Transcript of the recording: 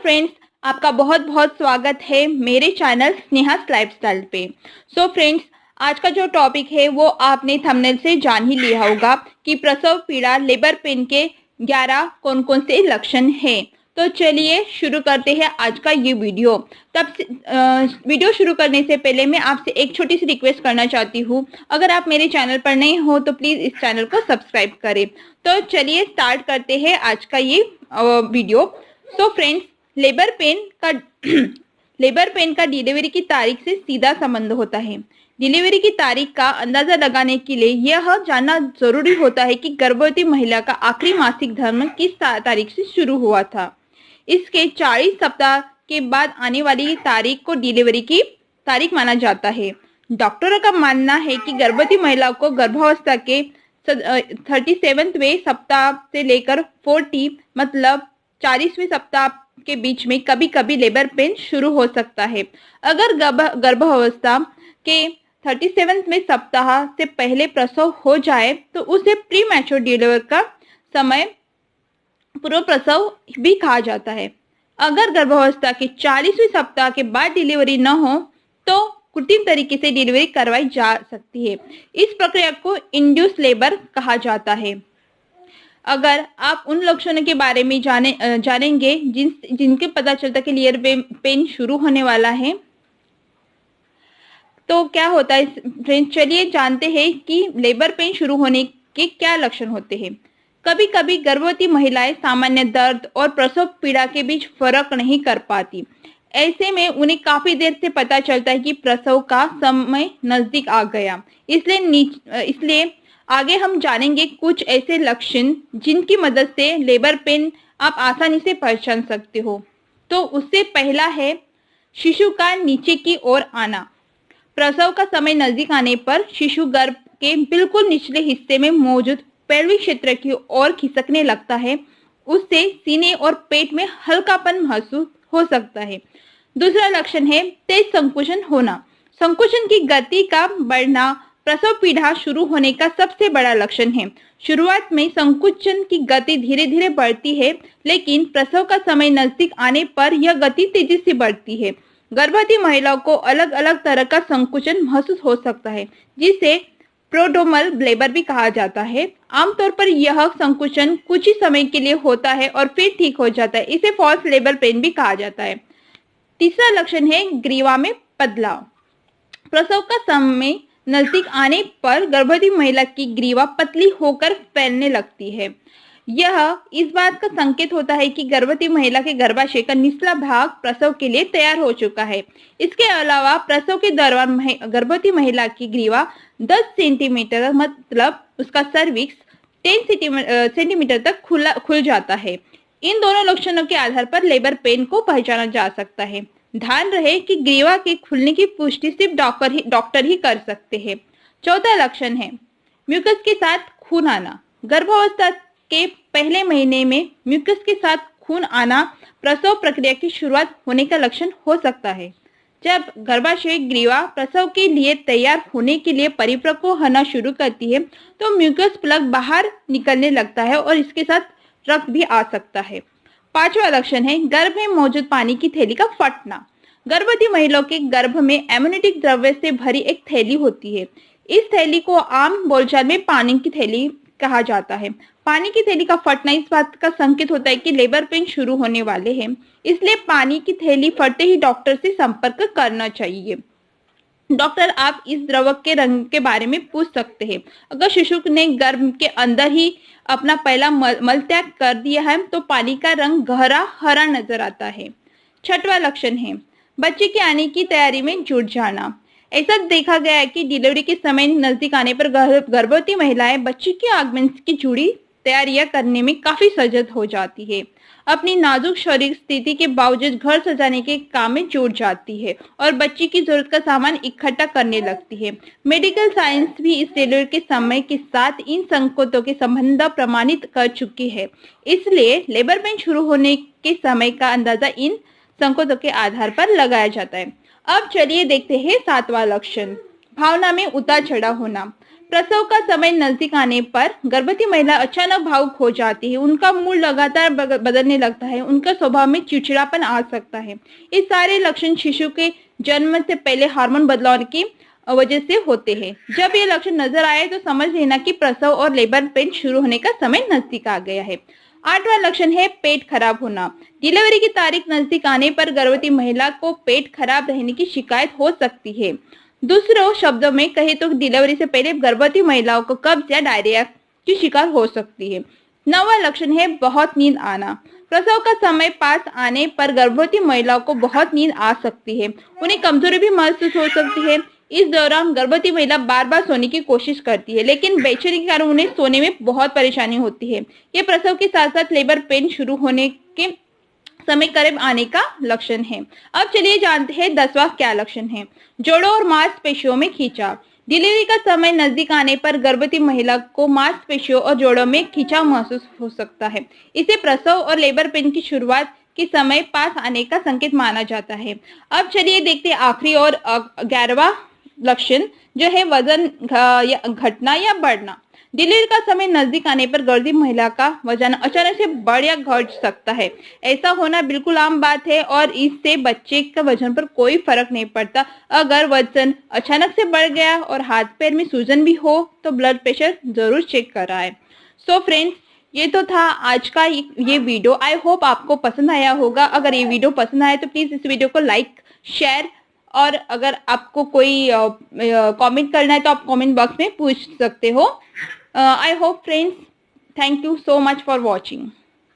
Friends, आपका बहुत बहुत स्वागत है मेरे चैनल स्नेहास लाइफस्टाइल पे। फ्रेंड्स, आज का जो टॉपिक है वो आपने थंबनेल से जान ही लिया होगा कि प्रसव पीड़ा लेबर पेन के 11 कौन कौन से लक्षण हैं। तो चलिए शुरू करते हैं आज का ये वीडियो। वीडियो शुरू करने से पहले मैं आपसे एक छोटी सी रिक्वेस्ट करना चाहती हूँ। अगर आप मेरे चैनल पर नए हो तो प्लीज इस चैनल को सब्सक्राइब करें। तो चलिए स्टार्ट करते हैं आज का ये वीडियो। फ्रेंड्स, लेबर पेन का डिलीवरी की तारीख से सीधा संबंध होता है। डिलीवरी की तारीख का अंदाजा लगाने के लिए यह जानना जरूरी होता है कि गर्भवती महिला का आखिरी मासिक धर्म किस तारीख से शुरू हुआ था। इसके 40 सप्ताह के बाद आने वाली तारीख को डिलीवरी की तारीख माना जाता है। डॉक्टरों का मानना है कि गर्भवती महिला को गर्भावस्था के 37वें सप्ताह से लेकर 40 मतलब 40वें सप्ताह के बीच में कभी कभी लेबर पेन शुरू हो सकता है। अगर गर्भावस्था के 37वें सप्ताह से पहले प्रसव हो जाए तो उसे प्री मैच्योर डिलीवर का समय पूर्व प्रसव भी कहा जाता है। अगर गर्भावस्था के 40वें सप्ताह के बाद डिलीवरी न हो तो कृत्रिम तरीके से डिलीवरी करवाई जा सकती है। इस प्रक्रिया को इंड्यूस लेबर कहा जाता है। अगर आप उन लक्षणों के बारे में जानेंगे जिनके पता चलता कि लेबर पेन शुरू होने वाला है, तो क्या होता है फ्रेंड्स, चलिए जानते हैं कि लेबर पेन शुरू होने के क्या लक्षण होते हैं। कभी कभी गर्भवती महिलाएं सामान्य दर्द और प्रसव पीड़ा के बीच फर्क नहीं कर पाती। ऐसे में उन्हें काफी देर से पता चलता है कि प्रसव का समय नजदीक आ गया। इसलिए आगे हम जानेंगे कुछ ऐसे लक्षण जिनकी मदद से लेबर पेन आप आसानी से पहचान सकते हो। तो उससे पहला है शिशु का नीचे की ओर आना। प्रसव का समय नजदीक आने पर शिशु गर्भ के बिल्कुल निचले हिस्से में मौजूद पैल्विक क्षेत्र की ओर खिसकने लगता है। उससे सीने और पेट में हल्कापन महसूस हो सकता है। दूसरा लक्षण है तेज संकुचन होना। संकुचन की गति का बढ़ना प्रसव पीड़ा शुरू होने का सबसे बड़ा लक्षण है। शुरुआत में संकुचन की गति धीरे धीरे बढ़ती है, लेकिन प्रसव का समय नजदीक आने पर यह गति तेजी से बढ़ती है। गर्भवती महिलाओं को अलग अलग तरह का संकुचन महसूस हो सकता है, जिसे प्रोड्रोमल लेबर भी कहा जाता है। आमतौर पर यह संकुचन कुछ ही समय के लिए होता है और फिर ठीक हो जाता है। इसे फॉल्स लेबर पेन भी कहा जाता है। तीसरा लक्षण है ग्रीवा में बदलाव। प्रसव का समय नजदीक आने पर गर्भवती महिला की ग्रीवा पतली होकर फैलने लगती है। यह इस बात का संकेत होता है कि गर्भवती महिला के गर्भाशय का निचला भाग प्रसव के लिए तैयार हो चुका है। इसके अलावा प्रसव के दौरान गर्भवती महिला की ग्रीवा 10 सेंटीमीटर मतलब उसका सर्विक्स 10 सेंटीमीटर तक खुल जाता है। इन दोनों लक्षणों के आधार पर लेबर पेन को पहचाना जा सकता है। ध्यान रहे कि ग्रीवा के खुलने की पुष्टि सिर्फ डॉक्टर ही कर सकते हैं। चौथा लक्षण है म्यूकस के साथ खून आना। गर्भावस्था के पहले महीने में म्यूकस के साथ खून आना प्रसव प्रक्रिया की शुरुआत होने का लक्षण हो सकता है। जब गर्भाशय ग्रीवा प्रसव के लिए तैयार होने के लिए परिपक्व होना शुरू करती है तो म्यूकस प्लग बाहर निकलने लगता है और इसके साथ रक्त भी आ सकता है। पांचवा लक्षण है गर्भ में मौजूद पानी की थैली का फटना। गर्भवती महिलाओं के गर्भ में एमोनिटिक द्रव्य से भरी एक थैली होती है। इस थैली को आम बोलचाल में पानी की थैली कहा जाता है। पानी की थैली का फटना इस बात का संकेत होता है कि लेबर पेन शुरू होने वाले हैं। इसलिए पानी की थैली फटते ही डॉक्टर से संपर्क करना चाहिए। डॉक्टर आप इस द्रव के रंग के बारे में पूछ सकते हैं। अगर शिशु ने गर्भ के अंदर ही अपना पहला मल त्याग कर दिया है तो पानी का रंग गहरा हरा नजर आता है। छठवां लक्षण है बच्चे के आने की तैयारी में जुट जाना। ऐसा देखा गया है कि डिलीवरी के समय नजदीक आने पर गर्भवती महिलाएं बच्चे के आगमन की जुड़ी तैयारियां करने में काफी सजग हो जाती है। अपनी नाजुक शरीर स्थिति के बावजूद घर सजाने के काम में जुट जाती है और बच्ची की जरूरत का सामान इकट्ठा करने लगती है। मेडिकल साइंस भी इस डिलीवरी के समय के साथ इन संकेतों के संबंध प्रमाणित कर चुकी है। इसलिए लेबर पेन शुरू होने के समय का अंदाजा इन संकेतों के आधार पर लगाया जाता है। अब चलिए देखते हैं सातवां लक्षण भावना में उतार चढ़ाव होना। प्रसव का समय नजदीक आने पर गर्भवती महिला अचानक भावुक हो जाती है, उनका मूड लगातार बदलने लगता है, उनका स्वभाव में चिड़चिड़ापन आ सकता है। ये सारे लक्षण शिशु के जन्म से पहले हार्मोन बदलाव की वजह से होते हैं। जब ये लक्षण नजर आए तो समझ लेना कि प्रसव और लेबर पेन शुरू होने का समय नजदीक आ गया है। 8वां लक्षण है पेट खराब होना। डिलीवरी की तारीख नजदीक आने पर गर्भवती महिला को पेट खराब रहने की शिकायत हो सकती है। दूसरों शब्दों में कहे तो डिलीवरी से पहले गर्भवती महिलाओं को कब्ज या डायरिया की शिकार हो सकती है। 9वां लक्षण है बहुत नींद आना। प्रसव का समय पास आने पर गर्भवती महिलाओं को बहुत नींद आ सकती है, उन्हें कमजोरी भी महसूस हो सकती है। इस दौरान गर्भवती महिला बार बार सोने की कोशिश करती है, लेकिन बेचैनी के कारण उन्हें सोने में बहुत परेशानी होती है। ये प्रसव के साथ साथ लेबर पेन शुरू होने के समय करीब आने का लक्षण है। अब चलिए जानते हैं 10वां क्या लक्षण है। जोड़ों और मांसपेशियों में खिंचाव। डिलीवरी का समय नजदीक आने पर गर्भवती महिला को मांसपेशियों और जोड़ों में खिंचाव महसूस हो सकता है। इसे प्रसव और लेबर पेन की शुरुआत के समय पास आने का संकेत माना जाता है। अब चलिए देखते हैं आखिरी और 11वां लक्षण जो है वजन घटना या बढ़ना। डिलीवरी का समय नजदीक आने पर गर्भवती महिला का वजन अचानक से बढ़ या घट सकता है। ऐसा होना बिल्कुल आम बात है और इससे बच्चे का वजन पर कोई फर्क नहीं पड़ता। अगर वजन अचानक से बढ़ गया और हाथ पैर में सूजन भी हो तो ब्लड प्रेशर जरूर चेक कराएं। सो फ्रेंड्स, ये तो था आज का ये वीडियो। आई होप आपको पसंद आया होगा। अगर ये वीडियो पसंद आए तो प्लीज इस वीडियो को लाइक, शेयर और अगर आपको कोई कमेंट करना है तो आप कमेंट बॉक्स में पूछ सकते हो। I hope friends, thank you so much for watching.